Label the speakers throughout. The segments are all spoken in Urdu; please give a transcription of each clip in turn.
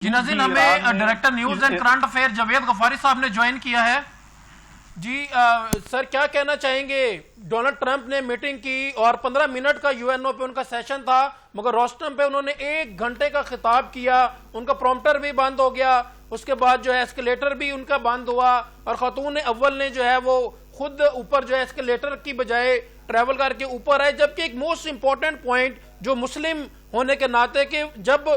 Speaker 1: جی ناظرین، ہمیں director news and current affair Javed Ghaffari صاحب نے جوائن کیا ہے۔ جی سر، کیا کہنا چاہیں گے؟ ڈونلڈ ٹرمپ نے میٹنگ کی اور 15 منٹ کا یو این او پہ ان کا سیشن تھا، مگر روسٹم پہ انہوں نے 1 گھنٹے کا خطاب کیا، ان کا پرومپٹر بھی بند ہو گیا، اس کے بعد جو ہے اسکیلیٹر بھی ان کا بند ہوا، اور خاتون اول نے جو ہے وہ خود اوپر جو ہے اسکیلیٹر کی بجائے ٹریول کر کے اوپر آئے۔ جبکہ ایک موسٹ امپورٹنٹ پوائنٹ جو مسلم ہونے کے ناطے کہ جب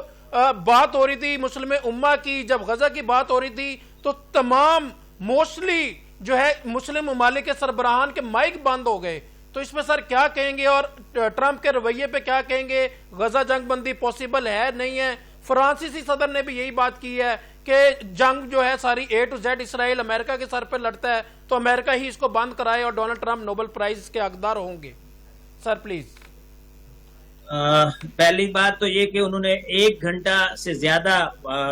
Speaker 1: بات ہو رہی تھی مسلم امہ کی، جب غزہ کی بات ہو رہی تھی تو تمام موسٹلی جو ہے مسلم ممالک کے سربراہان کے مائک بند ہو گئے۔ تو اس میں سر کیا کہیں گے، اور ٹرمپ کے رویے پہ کیا کہیں گے؟ غزہ جنگ بندی پوسیبل ہے نہیں ہے؟ فرانسیسی صدر نے بھی یہی بات کی ہے کہ جنگ جو ہے ساری اے ٹو زیڈ اسرائیل امریکہ کے سر پہ لڑتا ہے، تو امریکہ ہی اس کو بند کرائے اور ڈونلڈ ٹرمپ نوبل پرائز کے حقدار ہوں گے۔ Sir please.
Speaker 2: پہلی بات تو یہ کہ انہوں نے 1 گھنٹہ سے زیادہ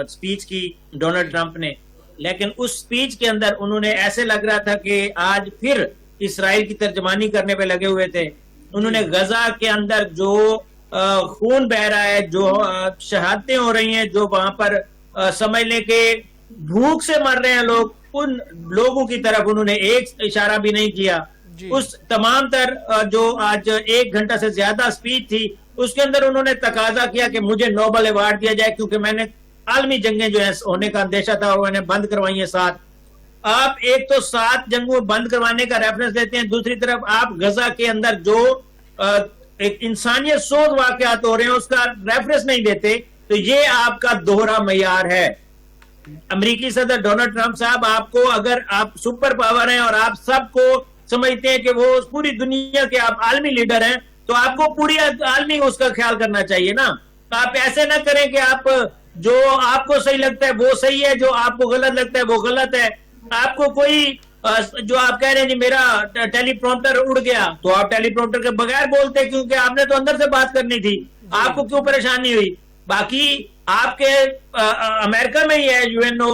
Speaker 2: سپیچ کی ڈونلڈ ٹرمپ نے، لیکن اس سپیچ کے اندر انہوں نے ایسے لگ رہا تھا کہ آج پھر اسرائیل کی ترجمانی کرنے پہ لگے ہوئے تھے۔ انہوں نے غزہ کے اندر جو خون بہ رہا ہے، جو شہادتیں ہو رہی ہیں، جو وہاں پر سمجھ لیں کہ بھوک سے مر رہے ہیں لوگ، ان لوگوں کی طرف انہوں نے ایک اشارہ بھی نہیں کیا۔ اس تمام تر جو آج 1 گھنٹہ سے زیادہ سپیچ تھی، اس کے اندر انہوں نے تقاضا کیا کہ مجھے نوبل ایوارڈ دیا جائے، کیونکہ میں نے عالمی جنگیں جو ہے ہونے کا اندیشہ تھا اور میں نے بند کروائی ہیں 7۔ آپ ایک تو 7 جنگوں بند کروانے کا ریفرنس دیتے ہیں، دوسری طرف آپ غزہ کے اندر جو ایک انسانیت سوز واقعات ہو رہے ہیں اس کا ریفرنس نہیں دیتے، تو یہ آپ کا دوہرا معیار ہے۔ امریکی صدر ڈونلڈ ٹرمپ صاحب، آپ کو اگر آپ سپر پاور ہیں اور آپ سب کو سمجھتے ہیں کہ وہ پوری دنیا کے آپ عالمی لیڈر ہیں، تو آپ کو پوری عالمی اس کا خیال کرنا چاہیے نا۔ آپ ایسے نہ کریں کہ آپ جو آپ کو صحیح لگتا ہے وہ صحیح ہے، جو آپ کو غلط لگتا ہے وہ غلط ہے۔ آپ کو کوئی جو آپ کہہ رہے ہیں جی میرا ٹیلی پرومپٹر اڑ گیا، تو آپ ٹیلی پرومپٹر کے بغیر بولتے، کیونکہ آپ نے تو اندر سے بات کرنی تھی، آپ کو کیوں پریشانی ہوئی؟ باقی آپ کے امریکہ میں ہی ہے یو این او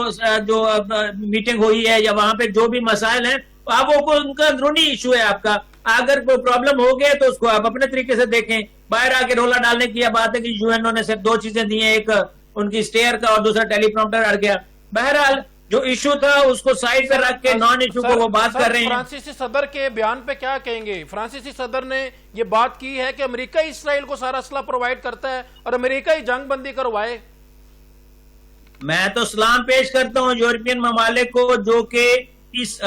Speaker 2: جو میٹنگ ہوئی ہے، یا وہاں پہ جو بھی مسائل ہیں آپ کو ان کا اندرونی ایشو ہے آپ کا۔ اگر کوئی پرابلم ہو گیا تو اس کو آپ اپنے طریقے سے دیکھیں، باہر آ کے رولا ڈالنے کی بات ہے کہ یو این او نے صرف 2 چیزیں دی ہیں، ایک ان کی اسٹیئر کا اور دوسرا ٹیلی پرومپٹر اڑ گیا۔ بہرحال جو ایشو تھا اس کو سائڈ پہ رکھ کے نان ایشو کو وہ بات کر رہے ہیں۔
Speaker 1: فرانسیسی صدر کے بیان پہ کیا کہیں گے؟ فرانسیسی صدر نے یہ بات کی ہے کہ امریکہ ہی اسرائیل کو سارا اسلحہ پرووائڈ کرتا ہے اور امریکہ ہی جنگ بندی کروائے۔
Speaker 2: میں تو سلام پیش کرتا ہوں یورپین ممالک کو، جو کہ اس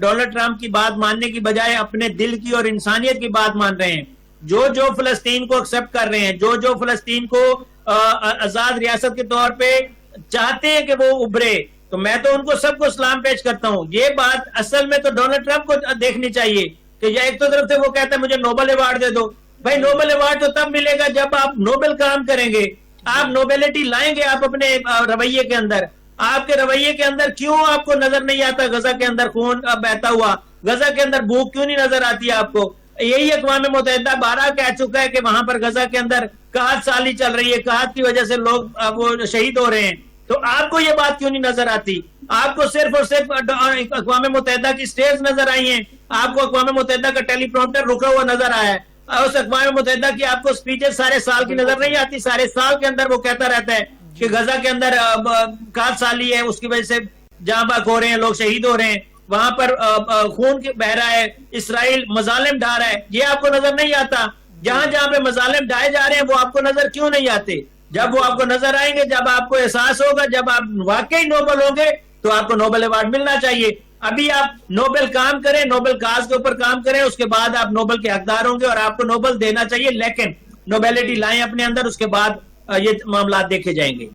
Speaker 2: ڈونلڈ ٹرمپ کی بات ماننے کی بجائے اپنے دل کی اور انسانیت کی بات مان رہے ہیں، جو فلسطین کو ایکسپٹ کر رہے ہیں، جو فلسطین کو آزاد ریاست کے طور پہ چاہتے ہیں کہ وہ ابھرے، تو میں تو ان کو سب کو سلام پیش کرتا ہوں۔ یہ بات اصل میں تو ڈونلڈ ٹرمپ کو دیکھنی چاہیے کہ یہ ایک تو طرف سے وہ کہتا ہے مجھے نوبل ایوارڈ دے دو۔ بھائی نوبل ایوارڈ تو تب ملے گا جب آپ نوبل کام کریں گے، آپ نوبیلٹی لائیں گے آپ اپنے رویے کے اندر۔ آپ کے رویے کے اندر کیوں آپ کو نظر نہیں آتا غزہ کے اندر خون بہتا ہوا؟ غزہ کے اندر بھوک کیوں نہیں نظر آتی آپ کو؟ یہی اقوام متحدہ بارہ کہہ چکا ہے کہ وہاں پر غزہ کے اندر قحط سالی چل رہی ہے، قحط کی وجہ سے لوگ وہ شہید ہو رہے ہیں، تو آپ کو یہ بات کیوں نہیں نظر آتی؟ آپ کو صرف اور صرف اقوام متحدہ کی سٹیج نظر آئی ہیں، آپ کو اقوام متحدہ کا ٹیلی پرومپٹر رکا ہوا نظر آیا ہے، اس اقوام متحدہ کی آپ کو سپیچز سارے سال کی نظر نہیں آتی؟ سارے سال کے اندر وہ کہتا رہتا ہے کہ غزہ کے اندر قحط سالی ہے، اس کی وجہ سے جاں بحق ہو رہے ہیں، لوگ شہید ہو رہے ہیں، وہاں پر خون بہ رہا ہے، اسرائیل مظالم ڈھا رہا ہے، یہ آپ کو نظر نہیں آتا؟ جہاں پہ مظالم ڈھائے جا رہے ہیں وہ آپ کو نظر کیوں نہیں آتے؟ جب وہ آپ کو نظر آئیں گے، جب آپ کو احساس ہوگا، جب آپ واقعی نوبل ہوں گے، تو آپ کو نوبل ایوارڈ ملنا چاہیے۔ ابھی آپ نوبل کام کریں، نوبل کاز کے اوپر کام کریں، اس کے بعد آپ نوبل کے حقدار ہوں گے اور آپ کو نوبل دینا چاہیے، لیکن نوبیلٹی لائیں اپنے اندر، اس کے بعد یہ معاملات دیکھے جائیں گے۔